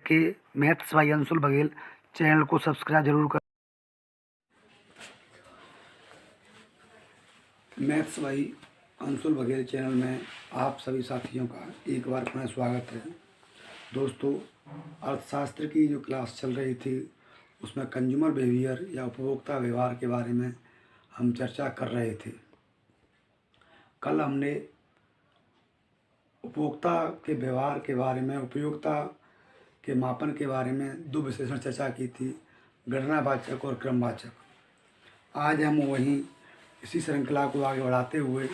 के maths by Anshul Baghel channel को subscribe जरूर करें। Maths by Anshul Baghel channel में आप सभी साथियों का एक बार पुनः स्वागत है। दोस्तों, अर्थशास्त्र की जो क्लास चल रही थी उसमें कंज्यूमर बिहेवियर या उपभोक्ता व्यवहार के बारे में हम चर्चा कर रहे थे। कल हमने उपभोक्ता के व्यवहार के बारे में, उपयोगिता के मापन के बारे में दो विश्लेषण चर्चा की थी, गणनावाचक और क्रमवाचक। आज हम वहीं इसी श्रृंखला को आगे बढ़ाते हुए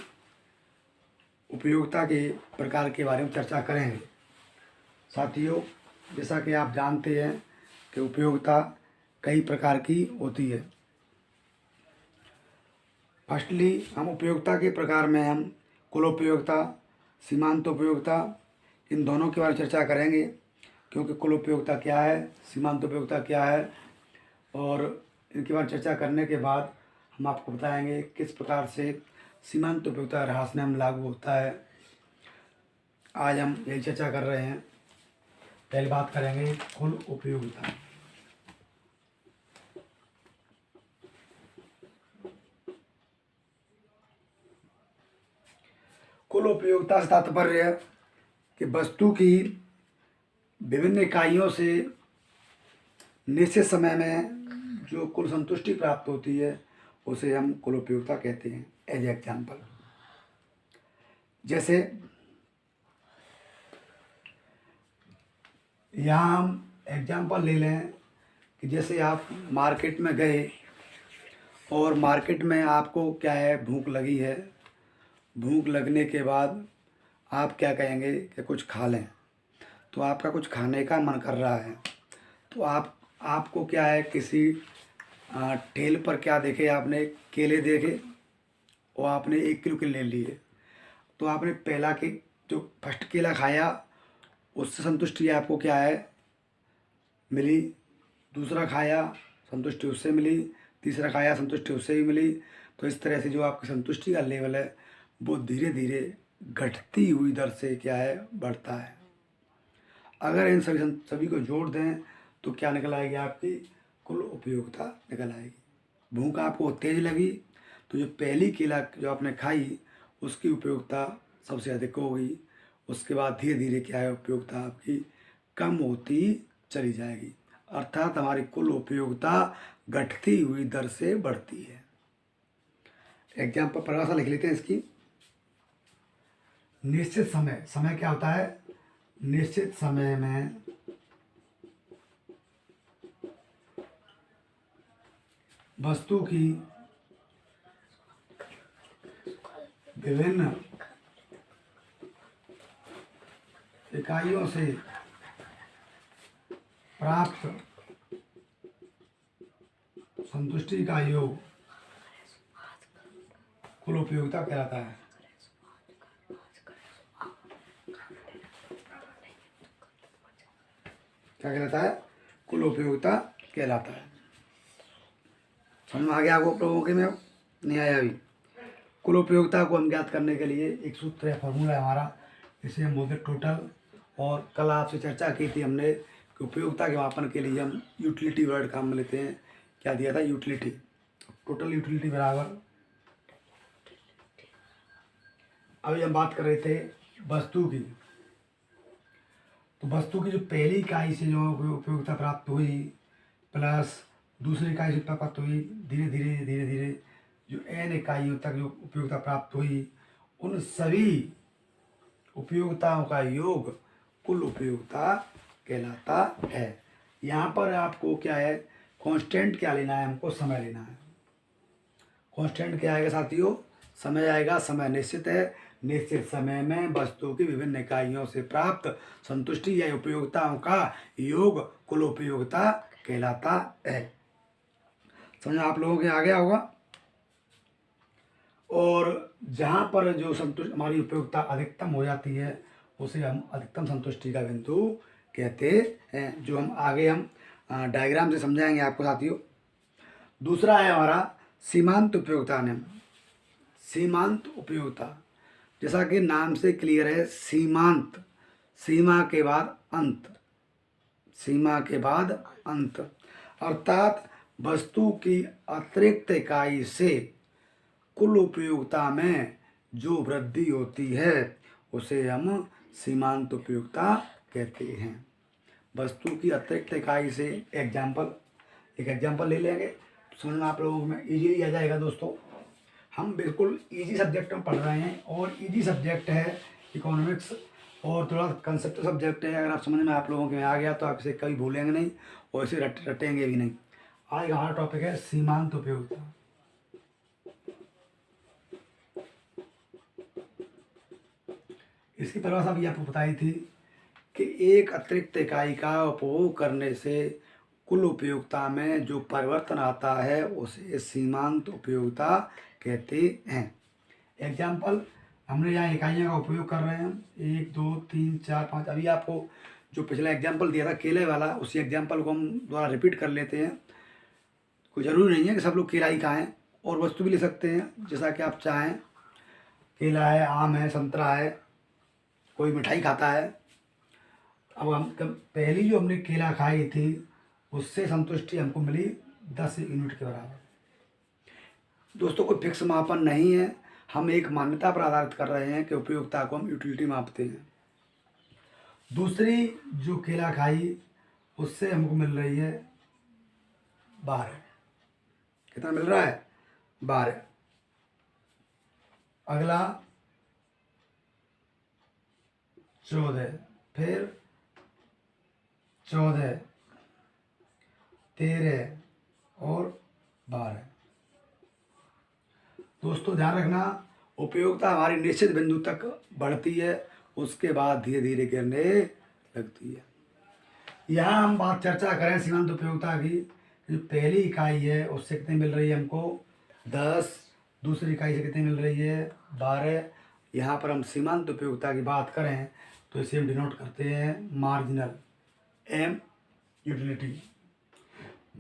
उपयोगिता के प्रकार के बारे में चर्चा करेंगे। साथियों, जैसा कि आप जानते हैं कि उपयोगिता कई प्रकार की होती है। फर्स्टली हम उपयोगिता के प्रकार में हम कुल उपयोगिता, सीमांत उपयोगिता, इन दोनों के बारे में चर्चा करेंगे, क्योंकि कुल उपयोगिता क्या है, सीमांत उपयोगिता क्या है, और इनके बारे में चर्चा करने के बाद हम आपको बताएंगे किस प्रकार से सीमांत उपयोगिता ह्रास नियम लागू होता है। आज हम यही चर्चा कर रहे हैं। पहली बात करेंगे कुल उपयोगिता। कुल उपयोगिता से तात्पर्य है कि वस्तु की विभिन्न इकाइयों से निश्चित समय में जो कुल संतुष्टि प्राप्त होती है उसे हम कुल उपयोगिता कहते हैं। एज एग्जाम्पल, जैसे यहाँ हम एग्जाम्पल ले लें कि जैसे आप मार्केट में गए और मार्केट में आपको क्या है, भूख लगी है। भूख लगने के बाद आप क्या कहेंगे कि कुछ खा लें, तो आपका कुछ खाने का मन कर रहा है, तो आपको क्या है, किसी ठेल पर क्या देखे, आपने केले देखे और आपने 1 किलो केले ले लिए। तो आपने पहला के जो फर्स्ट केला खाया उससे संतुष्टि आपको क्या है, मिली। दूसरा खाया, संतुष्टि उससे मिली। तीसरा खाया, संतुष्टि उससे भी मिली। तो इस तरह से जो आपकी संतुष्टि का लेवल है वो धीरे धीरे घटती हुई दर से क्या है, बढ़ता है। अगर इन सभी को जोड़ दें तो क्या निकल आएगी, आपकी कुल उपयोगिता निकल आएगी। भूख आपको तेज लगी तो जो पहली केला जो आपने खाई उसकी उपयोगिता सबसे अधिक होगी। उसके बाद धीरे धीरे क्या है, उपयोगिता आपकी कम होती चली जाएगी। अर्थात हमारी कुल उपयोगिता घटती हुई दर से बढ़ती है। एग्जाम्पल परिभाषा लिख लेते हैं इसकी। निश्चित समय, समय क्या होता है, निश्चित समय में वस्तु की विभिन्न इकाइयों से प्राप्त संतुष्टि का योग कुल उपयोगिता कहलाता है। क्या कहलाता है, कुल उपयोगिता कहलाता है। समझ में आ गया आपको लोगों के में? नहीं आया अभी? कुल उपयोगिता को हम ज्ञात करने के लिए एक सूत्र है, फॉर्मूला है हमारा, इसे हम बोलते हैं टोटल। और कल आपसे चर्चा की थी हमने कि उपयोगिता के मापन के लिए हम यूटिलिटी वर्ड काम में लेते हैं। क्या दिया था, यूटिलिटी। टोटल यूटिलिटी बराबर, अभी हम बात कर रहे थे वस्तु की, तो वस्तु की जो पहली इकाई से जो उपयोगिता प्राप्त हुई प्लस दूसरी इकाई से प्राप्त हुई, धीरे धीरे जो n इकाइयों तक जो उपयोगिता प्राप्त हुई, उन सभी उपयोगिताओं का योग कुल उपयोगिता कहलाता है। यहाँ पर आपको क्या है, कांस्टेंट क्या लेना है, हमको समय लेना है। कांस्टेंट क्या आएगा साथियों, समय आएगा। समय निश्चित है, निश्चित समय में वस्तु की विभिन्न इकाइयों से प्राप्त संतुष्टि या उपयोगिताओं का योग कुल उपयोगिता कहलाता है। समझ आप लोगों के आ गया होगा। और जहाँ पर जो संतुष्टि हमारी उपयोगिता अधिकतम हो जाती है उसे हम अधिकतम संतुष्टि का बिंदु कहते हैं, जो हम आगे हम डायग्राम से समझाएंगे आपको साथियों। दूसरा है हमारा सीमांत उपयोगिता नियम। सीमांत उपयोगिता, जैसा कि नाम से क्लियर है, सीमांत, सीमा के बाद अंत, सीमा के बाद अंत, अर्थात वस्तु की अतिरिक्त इकाई से कुल उपयोगिता में जो वृद्धि होती है उसे हम सीमांत उपयोगिता कहते हैं। वस्तु की अतिरिक्त इकाई से एक एग्जाम्पल ले लेंगे, समझ में आप लोगों में इजीली आ जाएगा। दोस्तों हम बिल्कुल इजी सब्जेक्ट में पढ़ रहे हैं और इजी सब्जेक्ट है इकोनॉमिक्स और थोड़ा कंसेप्ट सब्जेक्ट है। अगर आप समझ में आप लोगों के में आ गया तो आप इसे कभी भूलेंगे नहीं और इसे रटेंगे भी नहीं। आज हमारा टॉपिक है सीमांत उपयोगिता। इसकी परिभाषा भी आपको बताई थी कि एक अतिरिक्त इकाई का उपभोग करने से कुल उपयोगिता में जो परिवर्तन आता है उसे सीमांत उपयोगिता कहते हैं। एग्जाम्पल, हमने यहाँ इकाइयों का उपयोग कर रहे हैं 1 2 3 4 5। अभी आपको जो पिछला एग्जाम्पल दिया था केले वाला, उसी एग्जाम्पल को हम दोबारा रिपीट कर लेते हैं। कोई ज़रूरी नहीं है कि सब लोग केला ही खाएँ, और वस्तु भी ले सकते हैं जैसा कि आप चाहें। केला है, आम है, संतरा है, कोई मिठाई खाता है। अब हम पहली जो हमने केला खाई थी उससे संतुष्टि हमको मिली 10 यूनिट के बराबर। दोस्तों कोई फिक्स मापन नहीं है, हम एक मान्यता पर आधारित कर रहे हैं कि उपयोगिता को हम यूटिलिटी मापते हैं। दूसरी जो केला खाई उससे हमको मिल रही है 12। कितना मिल रहा है? 12। अगला 14, फिर 14, 13 और 12। दोस्तों ध्यान रखना, उपयोगिता हमारी निश्चित बिंदु तक बढ़ती है, उसके बाद धीरे धीरे गिरने लगती है। यहाँ हम बात चर्चा करें सीमांत उपयोगिता की। जो पहली इकाई है उससे कितनी मिल रही है हमको? 10। दूसरी इकाई से कितनी मिल रही है? 12। यहाँ पर हम सीमांत उपयोगिता की बात करें तो इसे हम डिनोट करते हैं मार्जिनल एम यूटिलिटी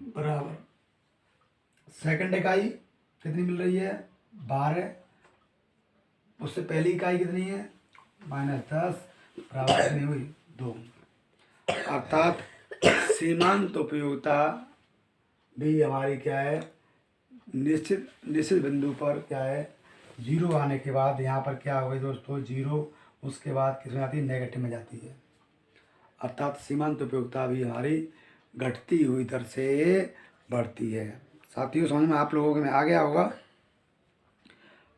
बराबर। सेकंड इकाई कितनी मिल रही है? 12। उससे पहली इकाई कितनी है? -10 बराबर कितनी हुई? 2। अर्थात सीमांत उपयोगिता भी हमारी क्या है? निश्चित बिंदु पर क्या है? 0 आने के बाद यहाँ पर क्या हो गई दोस्तों? 0। उसके बाद किस में आती है? नेगेटिव में जाती है। अर्थात सीमांत उपयोगिता भी हमारी घटती हुई दर से बढ़ती है। साथियों समझ में आप लोगों के में आ गया होगा।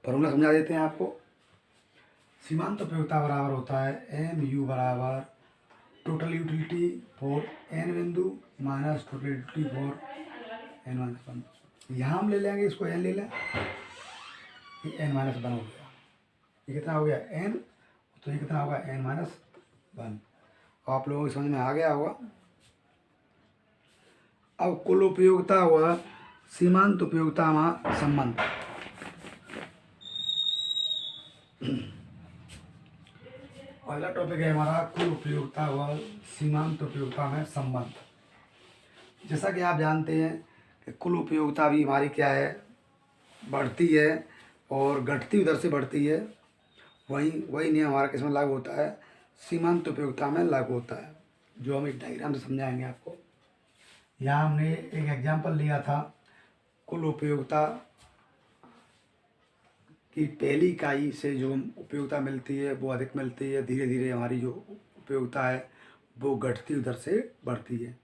फॉर्मूला समझा देते हैं आपको। सीमांत उपयोगिता बराबर होता है MU बराबर टोटल यूटिलिटी फॉर n बिंदु minus total utility for n-1। यहाँ हम ले लेंगे, इसको n ले लें, ये n-1 हो गया। ये कितना हो गया? n। तो ये कितना होगा? n-1। आप लोगों को समझ में आ गया होगा। अब कुल उपयोगिता हुआ सीमांत उपयोगिता में संबंध। पहला टॉपिक है हमारा कुल उपयोगिता व सीमांत उपयोगिता में संबंध। जैसा कि आप जानते हैं कि कुल उपयोगिता भी हमारी क्या है? बढ़ती है और घटती हुई दर से बढ़ती है। वही नियम हमारा किस में लागू होता है? सीमांत उपयोगिता में लागू होता है, जो हम एक डायग्राम से समझाएंगे आपको। यहाँ हमने एक एग्जाम्पल लिया था, कुल उपयोगिता कि पहली इकाई से जो उपयोगिता मिलती है वो अधिक मिलती है। धीरे धीरे हमारी जो उपयोगिता है वो घटती दर से बढ़ती है।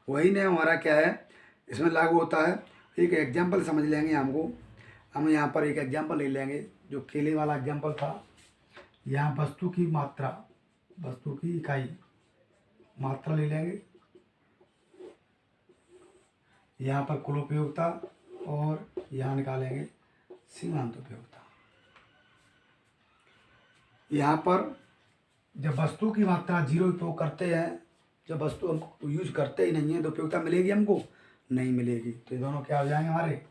वही नियम हमारा क्या है? इसमें लागू होता है। एक एग्जाम्पल समझ लेंगे हम यहाँ पर एक एग्जाम्पल ले लेंगे जो केले वाला एग्जाम्पल था। यहाँ वस्तु की मात्रा, वस्तु की इकाई मात्रा ले लेंगे, यहाँ पर कुल उपयोगिता, और यहाँ निकालेंगे सीमांत उपयोगिता। यहाँ पर जब वस्तु की मात्रा 0 उपयोग करते हैं, जब वस्तु हम यूज करते ही नहीं है तो उपयोगिता मिलेगी हमको? नहीं मिलेगी। तो ये दोनों क्या हो जाएंगे हमारे?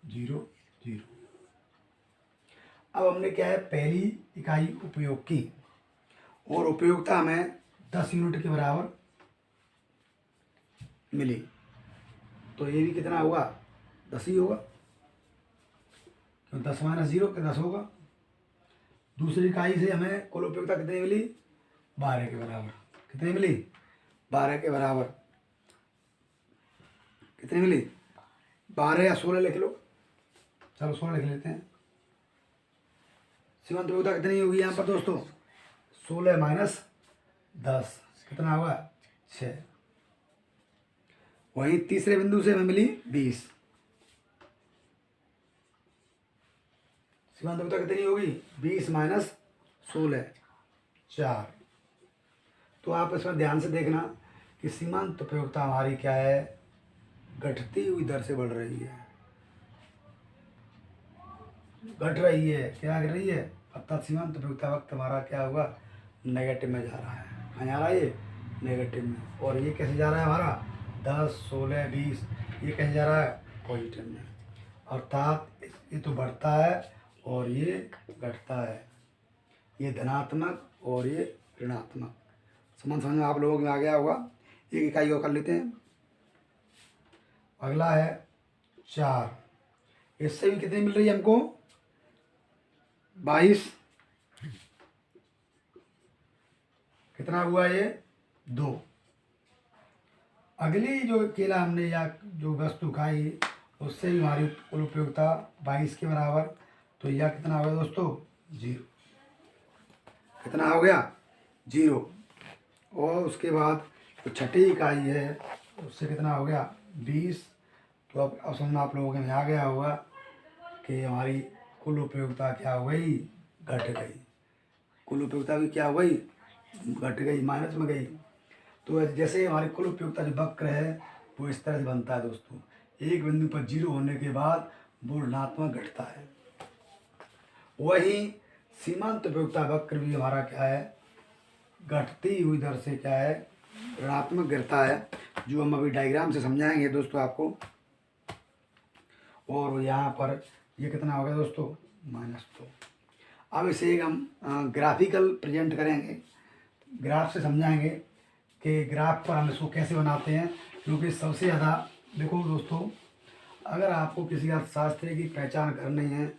0 0। अब हमने क्या है? पहली इकाई उपयोग की और उपयोगिता हमें 10 यूनिट के बराबर मिली, तो ये भी कितना होगा? 10 ही होगा, तो 10 - 0 के 10 होगा। दूसरी इकाई से हमें कुल उपयोगिता कितनी मिली? 12 के बराबर। कितनी मिली? 12 के बराबर कितनी मिली? 12 या 16 लिख लो। चलो 16 लिख लेते हैं। सीमांत उपयोगिता कितनी होगी यहाँ पर दोस्तों? 16 माइनस 10 कितना होगा? 6। वहीं तीसरे बिंदु से हमें मिली 20। सीमांत उपयोगिता कितनी होगी? 20 माइनस 16 4। तो आप इसमें ध्यान से देखना कि सीमांत उपयोगिता हमारी क्या है? घटती हुई दर से बढ़ रही है, घट रही है। क्या घट रही है? अर्थात सीमांत उपयोगिता वक्त हमारा क्या होगा? नेगेटिव में जा रहा है। कहाँ जा रहा है ये? नेगेटिव में। और ये कैसे जा रहा है हमारा? 10 16 20 ये कैसे जा रहा है? पॉजिटिव में। अर्थात ये तो बढ़ता है और ये घटता है, ये धनात्मक और ये ऋणात्मक। समझ में आप लोगों को आ गया होगा। एक इकाई और कर लेते हैं। अगला है 4। इससे भी कितनी मिल रही है हमको? 22। कितना हुआ ये? 2। अगली जो केला हमने या जो वस्तु खाई उससे भी हमारी कुल उपयोगिता 22 के बराबर। तो यह कितना हो गया दोस्तों? 0। कितना हो गया? 0। और उसके बाद जो छठी इकाई है उससे कितना हो गया? 20। तो अब समझना आप लोगों के में आ गया होगा कि हमारी कुल उपयोगिता क्या हो गई? घट गई। कुल उपयोगिता भी क्या हो गई? घट गई, माइनस में गई। तो जैसे हमारी कुल उपयोगिता जो वक्र है वो इस तरह से बनता है दोस्तों। एक बिंदु पर 0 होने के बाद वो ऋणात्मक घटता है। वहीं सीमांत उपयोगिता वक्र भी हमारा क्या है? घटती हुई दर से क्या है? ऋणात्मक गिरता है, जो हम अभी डायग्राम से समझाएंगे दोस्तों आपको। और यहाँ पर ये कितना हो गया दोस्तों? -2। अब इसे हम ग्राफिकल प्रेजेंट करेंगे, ग्राफ से समझाएंगे कि ग्राफ पर हम इसको कैसे बनाते हैं। क्योंकि सबसे ज़्यादा देखो दोस्तों, अगर आपको किसी अर्थशास्त्री की पहचान करनी है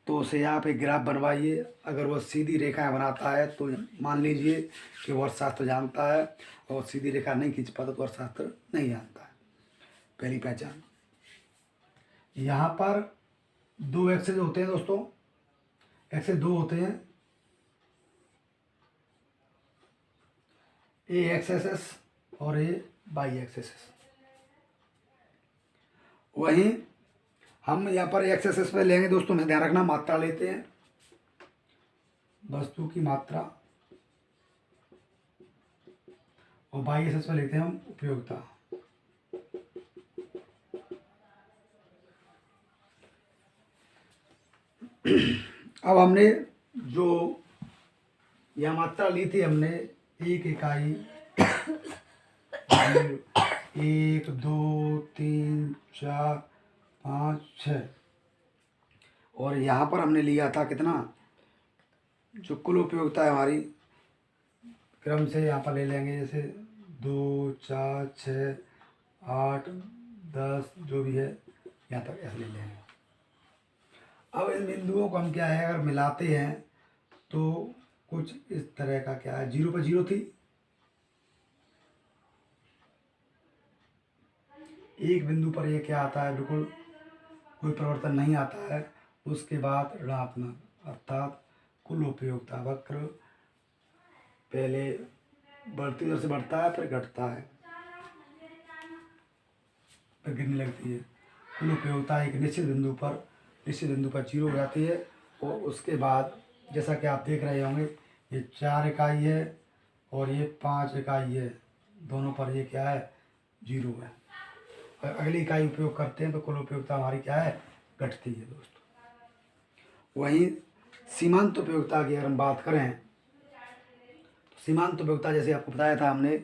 तो उसे आप एक ग्राफ बनवाइए। अगर वह सीधी रेखाएं बनाता है तो मान लीजिए कि वो अर्थशास्त्र जानता है, और सीधी रेखा नहीं खींच पाता तो अर्थशास्त्र नहीं जानता है। पहली पहचान। यहाँ पर 2 एक्सेस होते हैं दोस्तों, एक्सेस 2 होते हैं, ए एक्सेस और ए बाई एक्सेस। वहीं हम यहाँ पर एक्सेस पे लेंगे दोस्तों, में ध्यान रखना मात्रा लेते हैं, वस्तु की मात्रा, और बाई एक्सेस पे लेते हैं हम उपयोगिता। अब हमने जो यह मात्रा ली थी हमने, 1 इकाई 1 2 3 4 5 6, और यहाँ पर हमने लिया था कितना? जो कुल उपयोगिता है हमारी, क्रम से यहाँ पर ले लेंगे, जैसे 2 4 6 8 10 जो भी है यहाँ तक ऐसे ले लेंगे। अब इन बिंदुओं को हम क्या है अगर मिलाते हैं तो कुछ इस तरह का क्या है, 0 पर 0 थी, एक बिंदु पर ये क्या आता है? बिल्कुल कोई परिवर्तन नहीं आता है। उसके बाद ऋणात्मक, अर्थात कुल उपयोगिता वक्र पहले बढ़ती दर से बढ़ता है फिर घटता है, फिर गिरने लगती है। कुल उपयोगिता एक निश्चित बिंदु पर 0 हो जाती है। और उसके बाद जैसा कि आप देख रहे होंगे, ये 4 इकाई है और ये 5 इकाई है, दोनों पर ये क्या है? 0 है। और अगली इकाई उपयोग करते हैं तो कुल उपयोगिता हमारी क्या है? घटती है दोस्तों। वहीं सीमांत उपयोगिता की अगर हम बात करें तो सीमांत उपयोगिता जैसे आपको बताया था हमने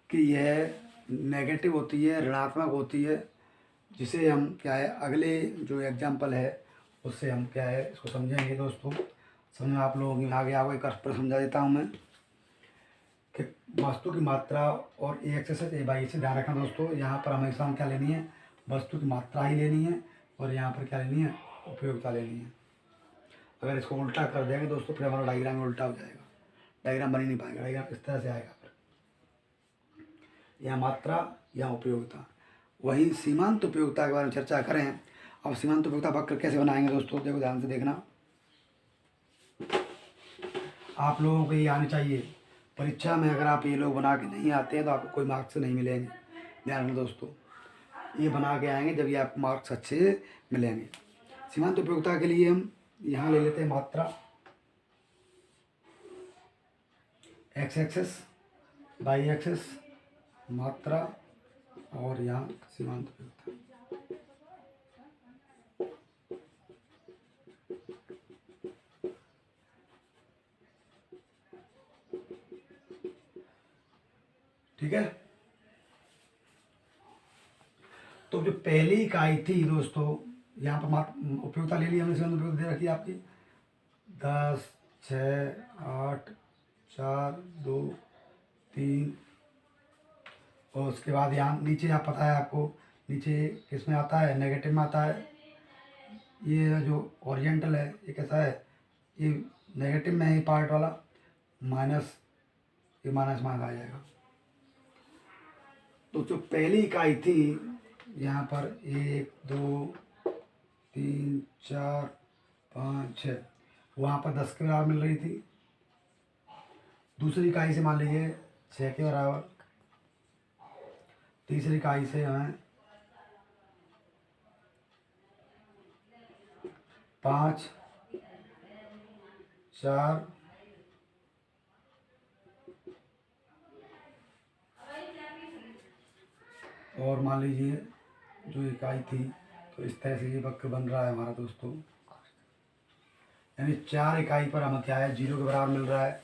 कि यह नेगेटिव होती है, ऋणात्मक होती है, जिसे हम क्या है अगले जो एग्जाम्पल है उससे हम क्या है इसको समझेंगे दोस्तों। समझ में आप लोगों की आ गया होगा। एक प्रश्न समझा देता हूँ मैं कि वस्तु की मात्रा और ए एक्सेस ए बाई से ध्यान रखना दोस्तों। यहाँ पर हमेशा हम क्या लेनी है? वस्तु की मात्रा ही लेनी है, और यहाँ पर क्या लेनी है? उपयोगिता लेनी है। अगर इसको उल्टा कर देंगे दोस्तों फिर हमारा डायग्राम में उल्टा हो जाएगा, डायग्राम बन ही नहीं पाएगा, डायग्राम इस तरह से आएगा। फिर यहाँ मात्रा, यहाँ उपयोगिता। वहीं सीमांत उपयोगिता के बारे में चर्चा करें। अब सीमांत उपयोगिता वक्र कैसे बनाएंगे दोस्तों, देखो ध्यान से देखना, आप लोगों को ये आनी चाहिए। परीक्षा में अगर आप ये लोग बना के नहीं आते हैं तो आपको कोई मार्क्स नहीं मिलेंगे। ध्यान रखना दोस्तों, ये बना के आएंगे जब ये आपको मार्क्स अच्छे मिलेंगे। सीमांत उपयोगिता के लिए हम यहाँ ले लेते हैं मात्रा, एक्स एक्सेस वाई एक्सेस मात्रा, और यहाँ सीमांत उपयोगिता। ठीक है, तो जो पहली इकाई थी दोस्तों, यहाँ पर उपयोगिता ले ली हमने, सीमांत उपयोगिता दे रखी है आपकी 10, 6, 8, 4, 2, 3, और उसके बाद यहाँ नीचे आप पता है आपको, नीचे किस में आता है, नेगेटिव में आता है। ये जो ओरिजेंटल है ये कैसा है, ये नेगेटिव में है, ये पार्ट वाला माइनस, ये माइनस में आ जाएगा। तो जो पहली इकाई थी यहाँ पर 1, 2, 3, 4, 5, 6, वहाँ पर 10 के बराबर मिल रही थी। दूसरी इकाई से मान लीजिए 6 के बराबर, तीसरी इकाई से हमें 5, 4, और मान लीजिए जो इकाई थी, तो इस तरह से ये वक्र बन रहा है हमारा दोस्तों। यानी 4 इकाई पर हमें क्या है, 0 के बराबर मिल रहा है।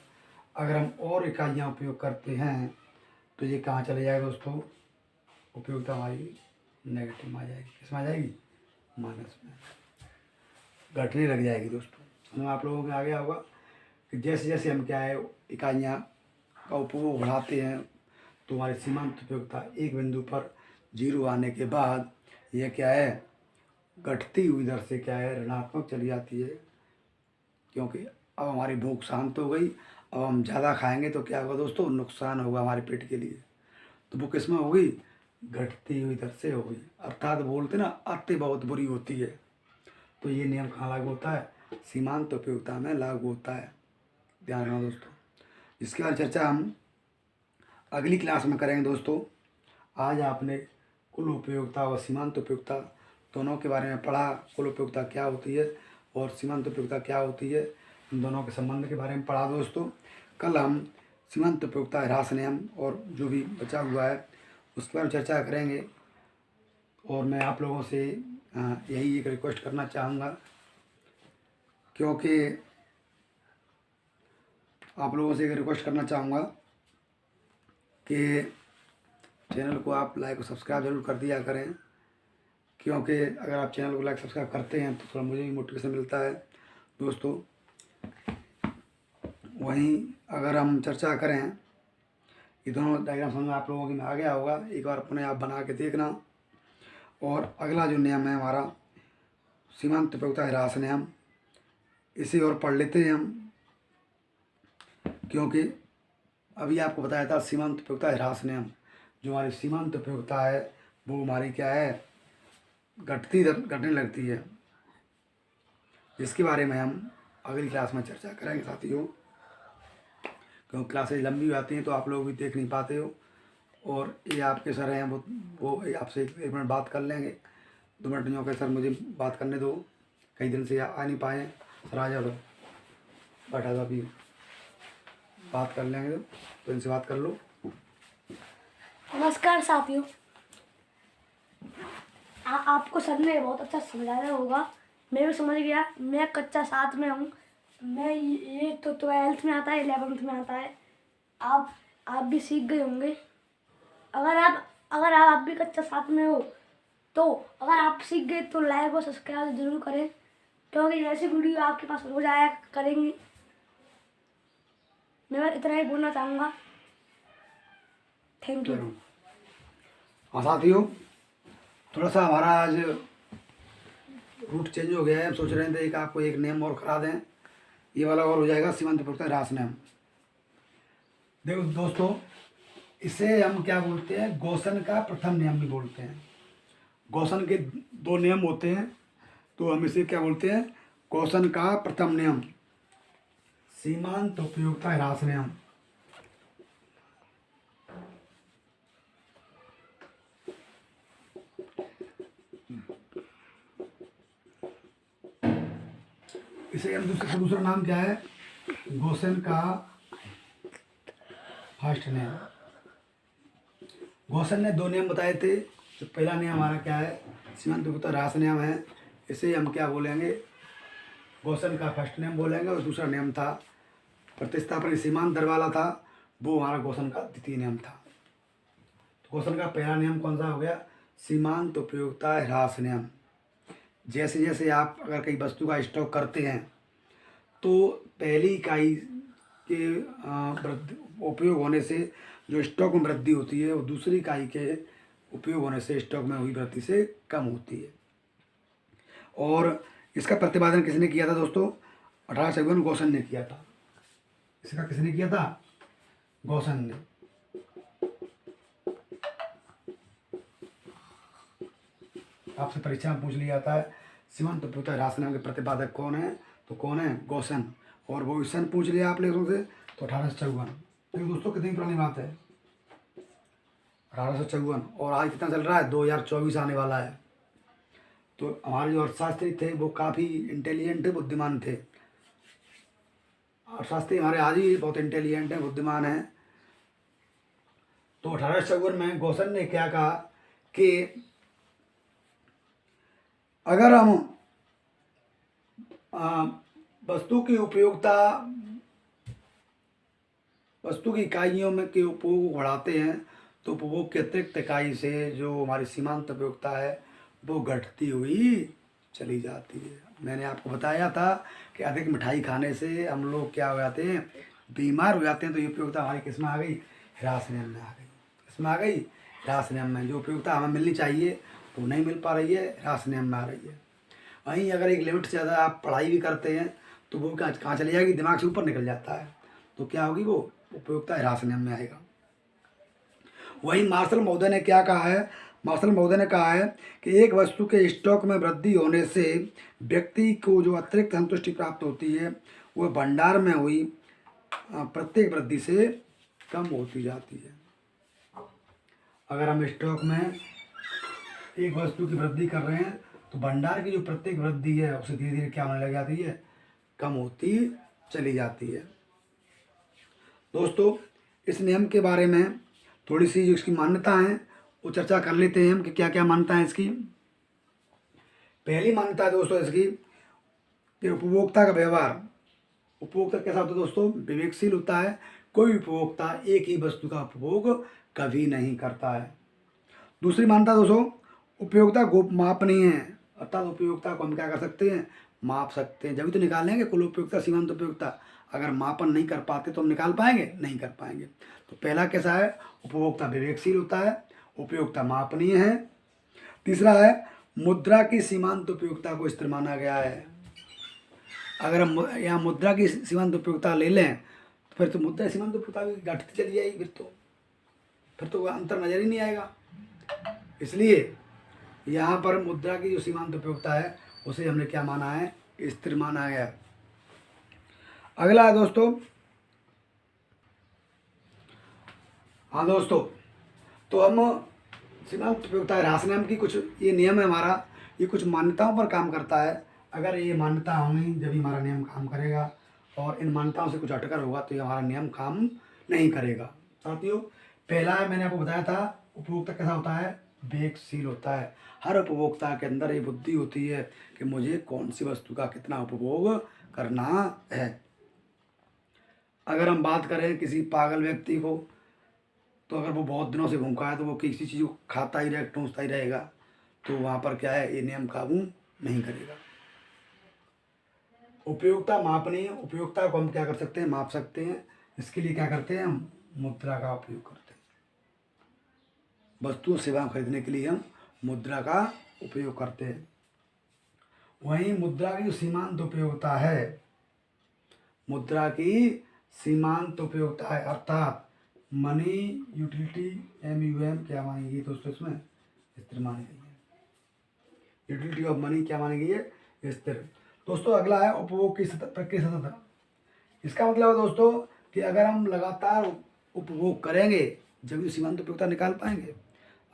अगर हम और इकाइयाँ उपयोग करते हैं तो ये कहाँ चले जाएगा दोस्तों, उपयोगिता हमारी नेगेटिव में आ जाएगी। किस में आ जाएगी, माइनस में, घटने लग जाएगी दोस्तों। समझ में आप लोगों के आ गया होगा कि जैसे जैसे हम क्या है इकाइयाँ का उपयोग बढ़ाते हैं तो हमारी सीमांत उपयोगिता एक बिंदु पर 0 आने के बाद यह क्या है, घटती हुई दर से क्या है, ऋणात्मक चली जाती है। क्योंकि अब हमारी भूख शांत हो गई, अब हम ज़्यादा खाएंगे तो क्या होगा दोस्तों, नुकसान होगा हमारे पेट के लिए। तो वो किस में होगी, घटती हुई दर से होगी। अर्थात बोलते ना, अति बहुत बुरी होती है। तो ये नियम कहाँ लागू होता है, सीमांत उपयोगिता में लागू होता है। ध्यान रखना दोस्तों। इसके बाद चर्चा हम अगली क्लास में करेंगे दोस्तों। आज आपने कुल उपयोगिता और सीमांत उपयोगिता दोनों के बारे में पढ़ा। कुल उपयोगिता क्या होती है और सीमांत उपयोगिता क्या होती है, इन दोनों के संबंध के बारे में पढ़ा दोस्तों। कल हम सीमांत उपयोगिता, ह्रास नियम और जो भी बचा हुआ है उसके बारे में चर्चा करेंगे। और मैं आप लोगों से यही एक रिक्वेस्ट करना चाहूँगा, क्योंकि आप लोगों से एक रिक्वेस्ट करना चाहूँगा कि चैनल को आप लाइक और सब्सक्राइब ज़रूर कर दिया करें। क्योंकि अगर आप चैनल को लाइक सब्सक्राइब करते हैं तो थोड़ा मुझे भी मोटिवेशन मिलता है दोस्तों। वहीं अगर हम चर्चा करें, ये दोनों डायग्राम समझ में आप लोगों के आ गया होगा, एक बार अपने आप बना के देखना। और अगला जो नियम है हमारा सीमांत उपयोगिता ह्रास नियम, इसे और पढ़ लेते हैं हम। क्योंकि अभी आपको बताया था सीमांत उपयोगिता ह्रास नियम, जो हमारी सीमांत उपयोगिता है वो हमारी क्या है, घटने लगती है। इसके बारे में हम अगली क्लास में चर्चा करेंगे साथियों। क्योंकि क्लासेज लंबी हो जाती हैं तो आप लोग भी देख नहीं पाते हो, और ये आपके सर हैं वो आपसे 1 मिनट बात कर लेंगे, 2 मिनट नहीं हो गए सर मुझे बात करने दो, कई दिन से आ नहीं पाए, सर आ जाओ, बैठा दो, अभी बात कर लेंगे तो इनसे बात कर लो। नमस्कार साथियों, आपको सर ने बहुत अच्छा समझाया होगा, मैं भी समझ गया। मैं कक्षा 7 में हूँ, मैं ये तो 12th में आता है, 11th में आता है। आप भी सीख गए होंगे। अगर आप भी कक्षा 7 में हो तो अगर आप सीख गए तो लाइक और सब्सक्राइब जरूर करें, क्योंकि ऐसी वीडियो आपके पास रोज आया करेंगी। मैं इतना ही बोलना चाहूँगा। Thank you. हाँ साथियों, थोड़ा सा हमारा आज रूट चेंज हो गया है। हम सोच रहे थे कि आपको एक नियम और करा दें, ये वाला और हो जाएगा सीमांत उपयोगिता ह्रास नियम। देखो दोस्तों, इसे हम क्या बोलते हैं, गॉसन का प्रथम नियम भी बोलते हैं। गॉसन के 2 नियम होते हैं, तो हम इसे क्या बोलते हैं, गॉसन का प्रथम नियम, सीमांत उपयोगिता ह्रास नियम। इसे हम दूसरा नाम क्या है, गॉसन का फर्स्ट नियम। गॉसन ने 2 नियम बताए थे। तो पहला नियम हमारा क्या है, सीमांत उपयोगिता ह्रास नियम है। इसे हम क्या बोलेंगे, गॉसन का फर्स्ट नियम बोलेंगे। और दूसरा नियम था प्रतिस्थापन सीमांत दर वाला था, वो हमारा गॉसन का द्वितीय नियम था। तो गॉसन का पहला नियम कौन सा हो गया, सीमांत उपयोगिता ह्रास नियम। जैसे जैसे आप अगर कई वस्तु का स्टॉक करते हैं तो पहली इकाई के उपयोग होने से जो स्टॉक में वृद्धि होती है वो दूसरी इकाई के उपयोग होने से स्टॉक में हुई वृद्धि से कम होती है। और इसका प्रतिपादन किसने किया था दोस्तों, 1851 गॉसन ने किया था। इसका किसने किया था, गॉसन ने। आपसे परीक्षा में पूछ लिया जाता है सीमांत उपयोगिता ह्रास नियम के प्रतिपादक कौन है, तो कौन है, गॉसन। और वो सन पूछ लिया आप लोगों से तो 1854। तो दोस्तों कितनी पुरानी बात है, 1854। और आज कितना चल रहा है, 2024 आने वाला है। तो हमारे जो अर्थशास्त्री थे वो काफ़ी इंटेलिजेंट थे, बुद्धिमान थे। अर्थशास्त्री हमारे आज ही बहुत इंटेलिजेंट हैं, बुद्धिमान हैं। तो 1854 में गॉसन ने क्या कहा कि अगर हम वस्तु की उपयोगिता, वस्तु की इकाइयों में के उपयोग को बढ़ाते हैं तो उपभोग के अतिरिक्त इकाई से जो हमारी सीमांत उपयोगिता है वो घटती हुई चली जाती है। मैंने आपको बताया था कि अधिक मिठाई खाने से हम लोग क्या हो जाते हैं, बीमार हो जाते हैं। तो ये उपयोगिता हमारी किस में आ गई, ह्रास नियम में आ गई। किसमें आ गई, ह्रास नियम में। जो उपयोगिता हमें मिलनी चाहिए वो नहीं मिल पा रही है, ह्रास नियम में आ रही है। वहीं अगर एक लिमिट से ज़्यादा आप पढ़ाई भी करते हैं तो वो कहाँ चली जाएगी, दिमाग से ऊपर निकल जाता है। तो क्या होगी, वो उपयोगिता ह्रास नियम में आएगा। वहीं मार्शल महोदय ने क्या कहा है, मार्शल महोदय ने कहा है कि एक वस्तु के स्टॉक में वृद्धि होने से व्यक्ति को जो अतिरिक्त संतुष्टि प्राप्त होती है वह भंडार में हुई प्रत्येक वृद्धि से कम होती जाती है। अगर हम स्टॉक में एक वस्तु की वृद्धि कर रहे हैं तो भंडार की जो प्रत्येक वृद्धि है उसे धीरे धीरे क्या होने लग जाती है, कम होती चली जाती है। दोस्तों इस नियम के बारे में थोड़ी सी जो इसकी मान्यता है वो चर्चा कर लेते हैं हम कि क्या क्या मान्यता है इसकी। पहली मान्यता है दोस्तों इसकी कि उपभोक्ता का व्यवहार, उपभोक्ता कैसा होता है दोस्तों, विवेकशील होता है। कोई उपभोक्ता एक ही वस्तु का उपभोग कभी नहीं करता है। दूसरी मान्यता दोस्तों, उपयोगिता मापनीय है, अर्थात उपयोगिता को हम क्या कर सकते हैं, माप सकते हैं। जब तो निकालेंगे कुल उपयोगिता, सीमांत उपयोगिता। अगर मापन नहीं कर पाते तो हम निकाल पाएंगे, नहीं कर पाएंगे। तो पहला कैसा है, उपभोक्ता विवेकशील होता है, उपयोगिता मापनीय है। तीसरा है मुद्रा की सीमांत उपयोगिता को स्थिर माना गया है। अगर हम यहाँ मुद्रा की सीमांत उपयोगिता ले लें तो फिर तो मुद्रा सीमांत उपयोगिता भी घटती चली जाएगी, फिर तो अंतर नजर ही नहीं आएगा। इसलिए यहाँ पर मुद्रा की जो सीमांत उपयोगिता है उसे हमने क्या माना है, स्थिर माना गया। अगला है दोस्तों, हाँ दोस्तों, तो हम सीमांत उपयोगिता ह्रास नियम की कुछ ये नियम है हमारा, ये कुछ मान्यताओं पर काम करता है। अगर ये मान्यता होंगी जब ही हमारा नियम काम करेगा, और इन मान्यताओं से कुछ हटकर होगा तो ये हमारा नियम काम नहीं करेगा। साथियों पहला है, मैंने आपको बताया था, उपभोक्ता कैसा होता है, विवेकशील होता है। हर उपभोक्ता के अंदर ये बुद्धि होती है कि मुझे कौन सी वस्तु का कितना उपभोग करना है। अगर हम बात करें किसी पागल व्यक्ति को, तो अगर वो बहुत दिनों से भूखा है तो वो किसी चीज़ को खाता ही रहेगा, ठूंसता ही रहेगा, तो वहाँ पर क्या है, ये नियम काबू नहीं करेगा। उपयोगिता मापनीय, उपयोगिता को हम क्या कर सकते हैं, माप सकते हैं। इसके लिए क्या करते हैं, हम मुद्रा का उपयोग करते हैं। वस्तु सेवा खरीदने के लिए हम मुद्रा का उपयोग करते हैं। वहीं मुद्रा की जो सीमांत उपयोगिता है, मुद्रा की सीमांत उपयोगिता है, अर्थात मनी यूटिलिटी MUM क्या मानी गई है दोस्तों, इसमें स्थिर मानी गई है। यूटिलिटी ऑफ मनी क्या मानी गई है, स्थिर। दोस्तों अगला है उपभोग की प्रक्रिया सतत। इसका मतलब है दोस्तों कि अगर हम लगातार उपभोग करेंगे जब भी सीमांत उपयोगिता निकाल पाएंगे।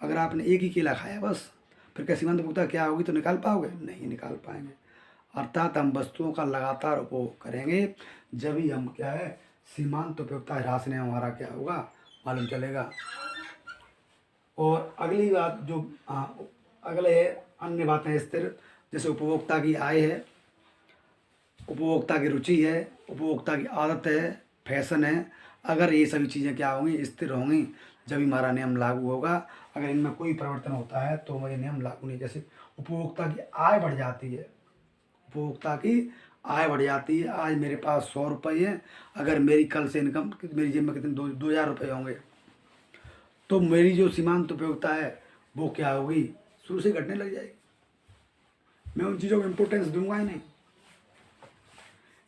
अगर आपने एक ही केला खाया बस, फिर क्या सीमांत उपयोगिता क्या होगी, तो निकाल पाओगे, नहीं निकाल पाएंगे। अर्थात हम वस्तुओं का लगातार उपभोग करेंगे जब ही हम क्या है, सीमांत उपयोगिता ह्रास नियम हमारा क्या होगा, मालूम चलेगा। और अगली बात जो अगले अन्य बातें स्थिर, जैसे उपभोक्ता की आय है, उपभोक्ता की रुचि है, उपभोक्ता की आदत है, फैशन है। अगर ये सभी चीज़ें क्या होंगी, स्थिर होंगी, जब ही हमारा नियम लागू होगा। अगर इनमें कोई परिवर्तन होता है तो मुझे नियम लागू नहीं। जैसे उपभोक्ता की आय बढ़ जाती है, उपभोक्ता की आय बढ़ जाती है। आज मेरे पास 100 रुपये हैं, अगर मेरी कल से इनकम मेरी जेब में कितने 2000 रुपये होंगे, तो मेरी जो सीमांत उपयोगिता है वो क्या होगी, शुरू से घटने लग जाएगी। मैं उन चीज़ों को इम्पोर्टेंस दूंगा ही नहीं,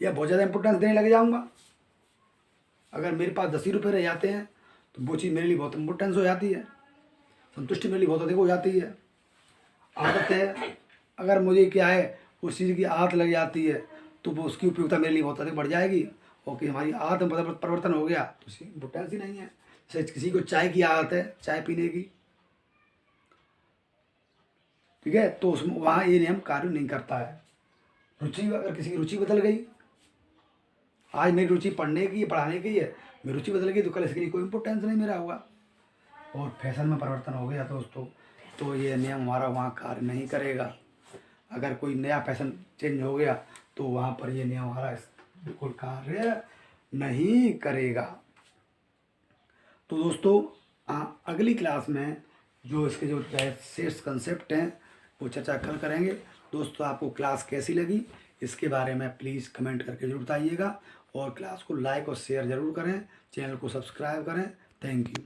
या बहुत ज़्यादा इम्पोर्टेंस देने लग जाऊंगा। अगर मेरे पास 10 ही रुपये रह जाते हैं तो वो चीज़ मेरे लिए बहुत इम्पोर्टेंस हो जाती है, संतुष्टि मेरे लिए बहुत अधिक हो जाती है। आदत है, अगर मुझे क्या है उस चीज़ की आदत लग जाती है तो वो उसकी उपयोगिता मेरे लिए बहुत अधिक बढ़ जाएगी। और कि हमारी आदत में परिवर्तन हो गया तो उसकी इम्पोर्टेंस ही नहीं है। जैसे किसी को चाय की आदत है, चाय पीने की, ठीक है, तो उसमें वहाँ ये नियम कार्य नहीं करता है। रुचि, अगर किसी की रुचि बदल गई, आज मेरी रुचि पढ़ने की पढ़ाने की है, मेरी रुचि बदल गई तो कल इसके लिए कोई इम्पोर्टेंस नहीं मेरा होगा। और फैशन में परिवर्तन हो गया दोस्तों तो ये नियम हमारा वहाँ कार्य नहीं करेगा। अगर कोई नया फैशन चेंज हो गया तो वहाँ पर ये नियम हमारा बिल्कुल कार्य नहीं करेगा। तो दोस्तों अगली क्लास में जो इसके जो शेष कंसेप्ट हैं वो चर्चा कल करेंगे। दोस्तों आपको क्लास कैसी लगी इसके बारे में प्लीज़ कमेंट करके जरूर बताइएगा, और क्लास को लाइक और शेयर ज़रूर करें, चैनल को सब्सक्राइब करें। Thank you.